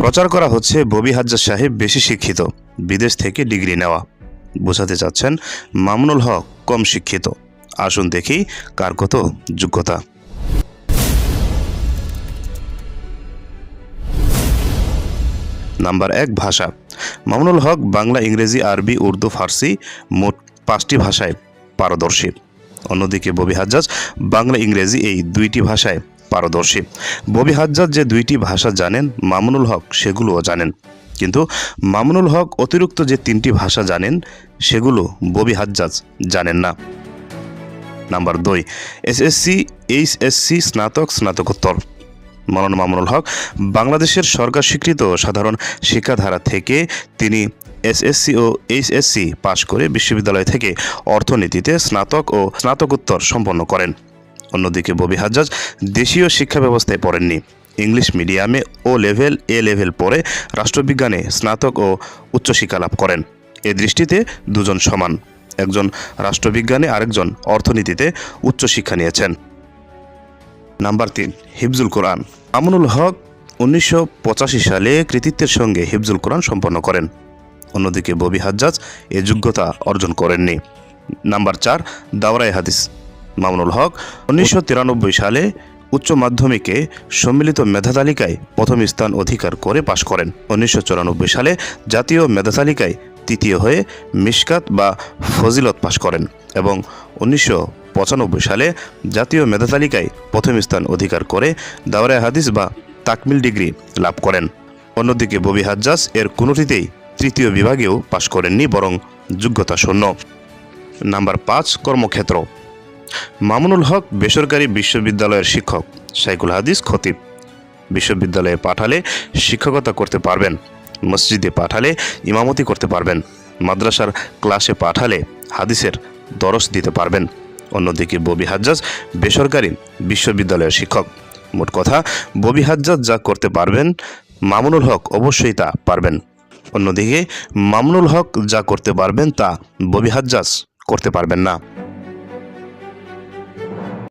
প্রচার করা হচ্ছে ববি হাজ্জাজ সাহেব বেশি শিক্ষিত, বিদেশ থেকে ডিগ্রি নেওয়া। বোঝাতে চাচ্ছেন মামুনুল হক কম শিক্ষিত। আসুন দেখি কার কত যোগ্যতা। নাম্বার 1, ভাষা। মামুনুল হক বাংলা, ইংরেজি, আরবি, উর্দু, ফার্সি মোট 5টি ভাষায় পারদর্শী। অন্যদিকে ববি হাজ্জাজ বাংলা, ইংরেজি এই 2টি ভাষায় পারদর্শী। ববি হাজ্জাজ যে 2টি ভাষা জানেন, মামুনুল হক সেগুলোও জানেন, কিন্তু মামুনুল হক অতিরিক্ত যে 3টি ভাষা জানেন সেগুলো ববি হাজ্জাজ জানেন না। নাম্বার 2, এসএসসি, এইচএসসি, স্নাতক, স্নাতকোত্তর। মৌলানা মামুনুল হক বাংলাদেশের সরকার স্বীকৃত সাধারণ শিক্ষাধারা থেকে তিনি এসএসসি ও এইচএসসি পাশ করে বিশ্ববিদ্যালয় থেকে অর্থনীতিতে স্নাতক ও স্নাতকোত্তর সম্পন্ন করেন। অন্যদিকে ববি হাজ্জাজ দেশীয় শিক্ষা ব্যবস্থায় পড়েননি। ইংলিশ মিডিয়ামে ও লেভেল, এ লেভেল পড়ে রাষ্ট্রবিজ্ঞানে স্নাতক ও উচ্চশিক্ষা লাভ করেন। এ দৃষ্টিতে দুজন সমান, একজন রাষ্ট্রবিজ্ঞানে, আরেকজন অর্থনীতিতে উচ্চশিক্ষা নিয়েছেন। নাম্বার 3, হিফজুল কোরআন। মামুনুল হক 1985 সালে কৃতিত্বের সঙ্গে হিফজুল কোরআন সম্পন্ন করেন। অন্যদিকে ববি হাজ্জাজ এ যোগ্যতা অর্জন করেননি। নাম্বার 4, দাওরায়ে হাদিস। মামুনুল হক 1993 সালে উচ্চ মাধ্যমিকে সম্মিলিত মেধা তালিকায় প্রথম স্থান অধিকার করে পাশ করেন। 1994 সালে জাতীয় মেধা তালিকায় তৃতীয় হয়ে মিশকাত বা ফজিলত পাশ করেন এবং 1995 সালে জাতীয় মেধা তালিকায় প্রথম স্থান অধিকার করে দাওরায়ে হাদিস বা তাকমিল ডিগ্রি লাভ করেন। অন্যদিকে ববি হাজ্জাজ এর কোনোটিতেই তৃতীয় বিভাগেও পাশ করেননি, বরং যোগ্যতা শূন্য। নাম্বার 5, কর্মক্ষেত্র। মামুনুল হক বেসরকারি বিশ্ববিদ্যালয়ের শিক্ষক, শাইখুল হাদিস খতিব। বিশ্ববিদ্যালয়ে পাঠালে শিক্ষকতা করতে পারবেন, মসজিদে পাঠালে ইমামতি করতে পারবেন, মাদ্রাসার ক্লাসে পাঠালে হাদিসের দরস দিতে পারবেন। অন্যদিকে ববি হাজ্জাজ বেসরকারি বিশ্ববিদ্যালয়ের শিক্ষক। মোট কথা, ববি হাজ্জাজ যা করতে পারবেন মামুনুল হক অবশ্যই তা পারবেন। অন্যদিকে মামুনুল হক যা করতে পারবেন তা ববি হাজ্জাজ করতে পারবেন না।